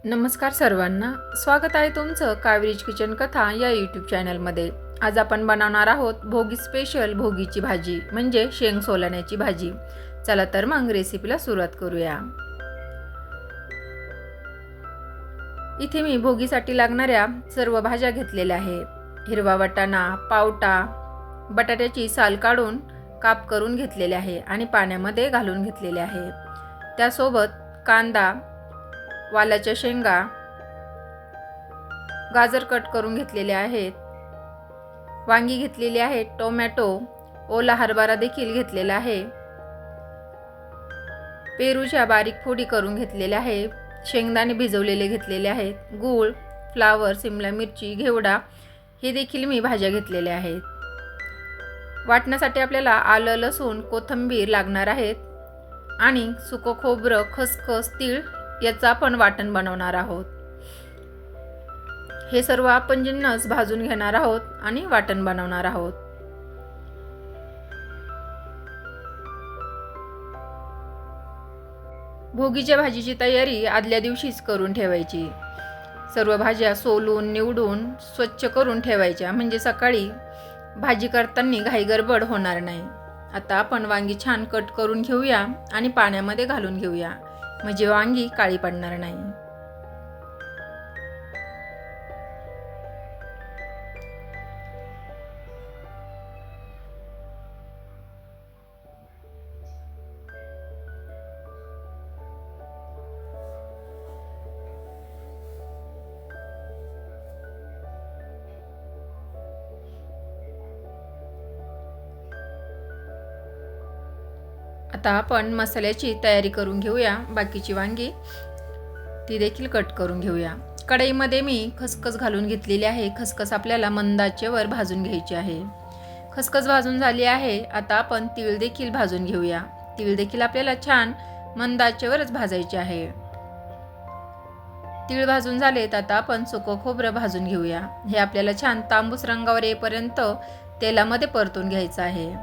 नमस्कार सर्वांना, स्वागत आहे तुमचं कावेरीज किचन कथा या यूट्यूब चॅनलमध्ये। आज आपण बनवणार आहोत भोगी स्पेशल भोगीची भाजी म्हणजे शेंग सोलाण्याची भाजी। चला तर मग रेसिपीला सुरुवात करूया। इथे मी भोगीसाठी लागणाऱ्या सर्व भाज्या घेतलेल्या आहेत। हिरवा वाटाणा, पावटा, बटाट्याची साल काढून काप करून घेतलेले आहे आणि पाण्यामध्ये घालून घेतलेले आहे। त्यासोबत कांदा, वालाच्या शेंगा, गाजर कट करून घेतलेले आहेत, वांगी घेतलेली आहेत, टोमॅटो, ओला हरभरा देखील घेतलेला आहे, पेरूच्या बारीक फोडी करून घेतलेल्या आहेत, शेंगदाणे भिजवलेले घेतलेले आहेत, गूळ, फ्लावर, शिमला मिरची, घेवडा हे देखील मी भाज्या घेतलेल्या आहेत। वाटण्यासाठी आपल्याला आलं, लसूण, कोथिंबीर लागणार आहेत आणि सुकं खोबरं, खसखस, तीळ याचं आपण वाटण बनवणार आहोत। हे सर्व आपण जिन्नस भाजून घेणार आहोत आणि वाटण बनवणार आहोत। भोगीच्या भाजीची तयारी आदल्या दिवशीच करून ठेवायची। सर्व भाज्या सोलून निवडून स्वच्छ करून ठेवायच्या म्हणजे सकाळी भाजी करताना घाई गडबड होणार नाही। आता आपण वांगी छान कट करून घेऊया आणि पाण्यामध्ये घालून घेऊया म्हणजे वांगी काळी पडणार नाही। आता आपण मसाल्याची तयारी करून घेऊया। बाकीची वांगी ती देखील कट करून घेऊया। कढईमध्ये मी खसखस घालून घेतलेली आहे। खसखस आपल्याला मंद आचेवर भाजून घ्यायची आहे। खसखस भाजून झाली आहे। आता आपण तीळ देखील भाजून घेऊया। तीळ देखील आपल्याला छान मंद आचेवरच भाजायचे आहे। तीळ भाजून झालेत। आता आपण सुकं खोबरं भाजून घेऊया। हे आपल्याला छान तांबूस रंगावर येईपर्यंत तेलामध्ये परतून घ्यायचं आहे।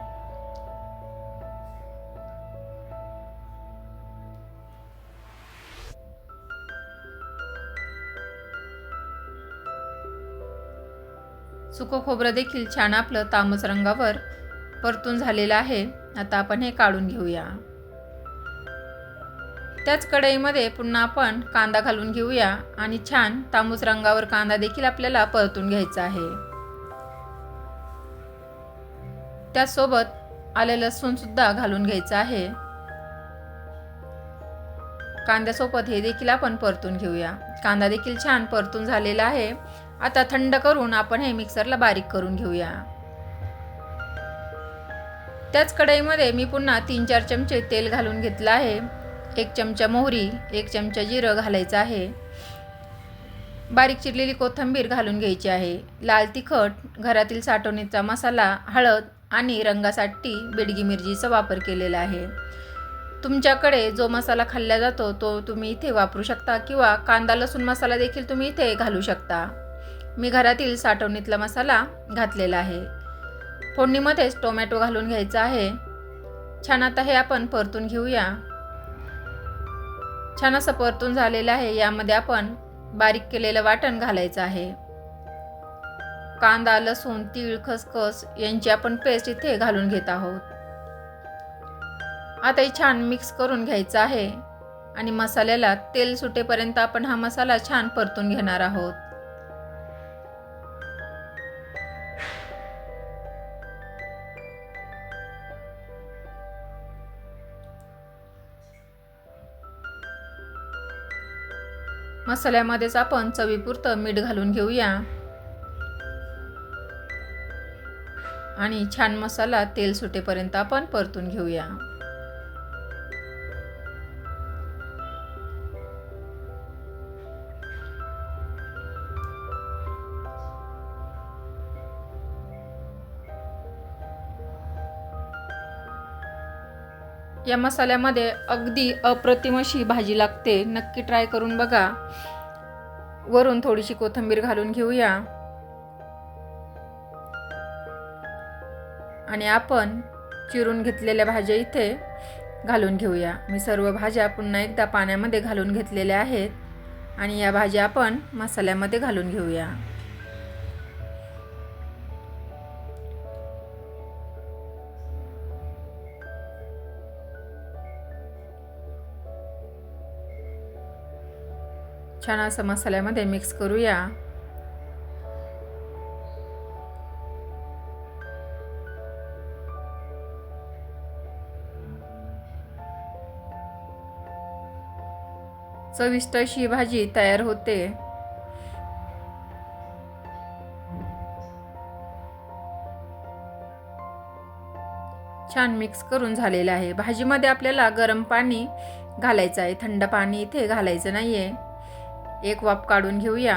सुकं खोबरं देखील छान आपलं तांबूस रंगावर परतून झालेलं आहे। आता आपण हे काढून घेऊया। त्याच कढईमध्ये पुन्हा आपण कांदा घालून घेऊया आणि छान तांबूस रंगावर कांदा देखील आपल्याला परतून घ्यायचा आहे। त्यासोबत आलं लसूण सुद्धा घालून घ्यायचं आहे। कांद्यासोबत हे देखील आपण परतून घेऊया। कांदा देखील छान परतून झालेला आहे। आता थंड करून आपण हे मिक्सरला बारीक करून घेऊया। त्याच कढईमध्ये मी पुन्हा 3-4 चमचे तेल घालून घेतलं आहे। 1 चमचा मोहरी, 1 चमचा जिरं घालायचं आहे। बारीक चिरलेली कोथिंबीर घालून घ्यायची आहे। लाल तिखट, घरातील साठवणीचा मसाला, हळद आणि रंगासाठी बेडगी मिरचीचा वापर केलेला आहे। तुमच्याकडे जो मसाला खाल्ला जातो तो तुम्ही इथे वापरू शकता किंवा कांदा लसूण मसाला देखील तुम्ही इथे घालू शकता। मी घरातील साठवणीतला मसाला घातलेला आहे। फोडणीमध्येच टोमॅटो घालून घ्यायचा आहे। छान आता हे आपण परतून घेऊया। छान असं परतून झालेलं आहे। यामध्ये आपण बारीक केलेलं वाटण घालायचं आहे। कांदा, लसूण, तीळ, खसखस यांची आपण पेस्ट इथे घालून घेत आहोत। आता हे छान मिक्स करून घ्यायचं आहे आणि मसाल्याला तेल सुटेपर्यंत आपण हा मसाला छान परतून घेणार आहोत। मसाल्यामध्येच आपण चवीपुरतं मीठ घालून घेऊया आणि छान मसाला तेल सुटेपर्यंत आपण परतून घेऊया। या मसाल्यामध्ये अगदी अप्रतिम अशी भाजी लागते। नक्की ट्राय करून बघा। वरून थोडीशी कोथिंबीर घालून घेऊया आणि आपण चिरून घेतलेल्या भाज्या इथे घालून घेऊया। मी सर्व भाज्या पुन्हा एकदा पाण्यामध्ये घालून घेतलेल्या आहेत आणि या भाज्या आपण मसाल्यामध्ये घालून घेऊया. छान असं मसाल्यामध्ये मिक्स करूया. चविष्ट अशी भाजी तयार होते. छान मिक्स करून झालेलं आहे. भाजीमध्ये आपल्याला गरम पाणी घालायचं आहे, थंड पाणी इथे घालायचं नाहीये. एक वाफ काढून घेऊया.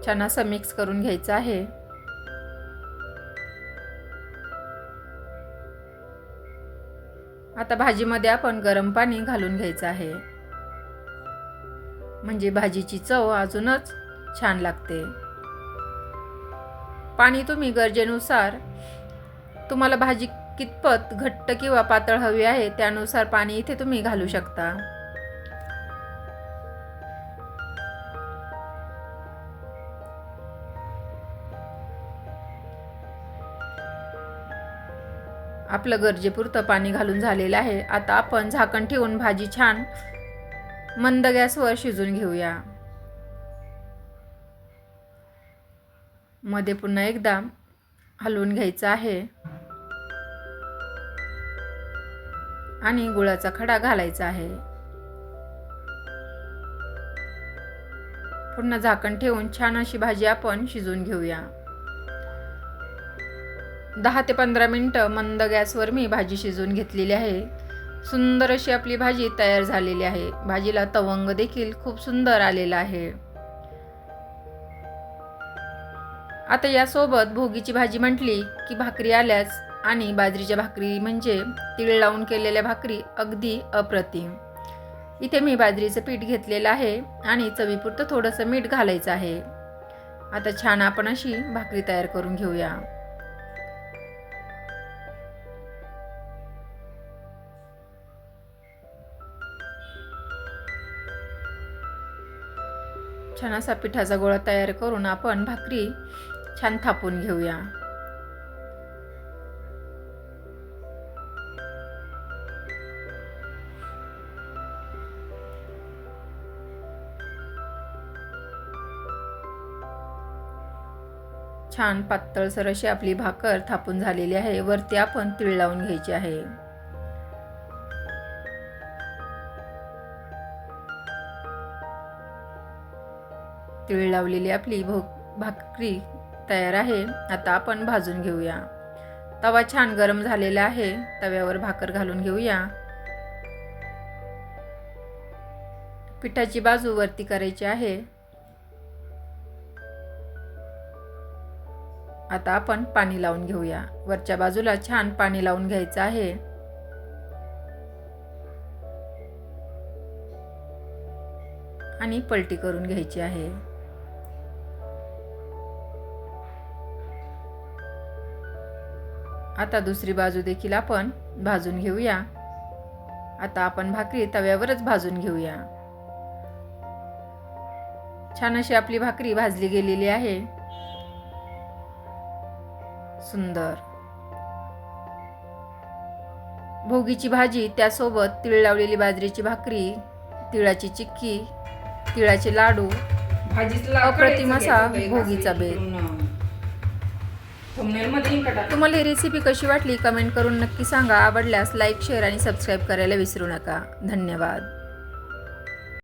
छान असं मिक्स करून घ्यायचं आहे. आता भाजीमध्ये आपण गरम पाणी घालून घ्यायचं आहे, म्हणजे भाजीची चव अजूनच छान लागते. पाणी तुम्ही गरजेनुसार, तुम्हाला भाजी कितपत घट्ट किंवा पातळ हवी आहे त्यानुसार पाणी इथे तुम्ही घालू शकता. आपलं गरजेपुरतं पाणी घालून झालेलं आहे. आता आपण झाकण ठेवून भाजी छान मंद गॅसवर शिजून घेऊया. मध्ये पुन्हा एकदा हलवून घ्यायचं आहे आणि गुळाचा खडा घालायचा आहे. पुन्हा झाकण ठेवून छान अशी भाजी आपण शिजवून घेऊया. 10 ते 15 मिनिटं मंद गॅसवर मी भाजी शिजवून घेतलेली आहे. सुंदर अशी आपली भाजी तयार झालेली आहे. भाजीला तवंग देखील खूप सुंदर आलेला आहे. आता यासोबत भोगीची भाजी म्हटली की भाकरी आल्याच, आणि बाजरीच्या भाकरी म्हणजे तीळ लावून केलेल्या भाकरी अगदी अप्रतिम. इथे मी बाजरीचं पीठ घेतलेलं आहे आणि चवीपुरतं थोडंसं मीठ घालायचं आहे. आता छान आपण अशी भाकरी तयार करून घेऊया. छान असा पिठाचा गोळा तयार करून आपण भाकरी छान थापून घेऊया. छान पातळसर अशी आपली भाकर थापून झालेली आहे. वरती आपण तीळ लावून घ्यायची आहे. तीळ लावलेली आपली भाकरी तयार आहे. आता आपण भाजून घेऊया. तवा छान गरम झालेला आहे. तव्यावर भाकर घालून घेऊया. पिठाची बाजू वरती करायची आहे. आता आपण पाणी लावून घेऊया. वरच्या बाजूला छान पाणी लावून घ्यायचं आहे. आणि पलटी करून घ्यायची आहे. आता दुसरी बाजू देखील आपण भाजून घेऊया. आता आपण भाकरी तव्यावरच भाजून घेऊया. छान अशी आपली भाकरी भाजली गेलेली आहे. सुंदर भोगीची भाजी, त्यासोबत तीळ लावलेली बाजरीची भाकरी, तिळाची चिक्की, तिळाचे लाडू, अप्रतिम असा भोगीचा बेत. तुम्हाला ही रेसिपी कशी वाटली कमेंट करून नक्की सांगा. आवडल्यास लाईक, शेअर आणि सबस्क्राईब करायला विसरू नका. धन्यवाद.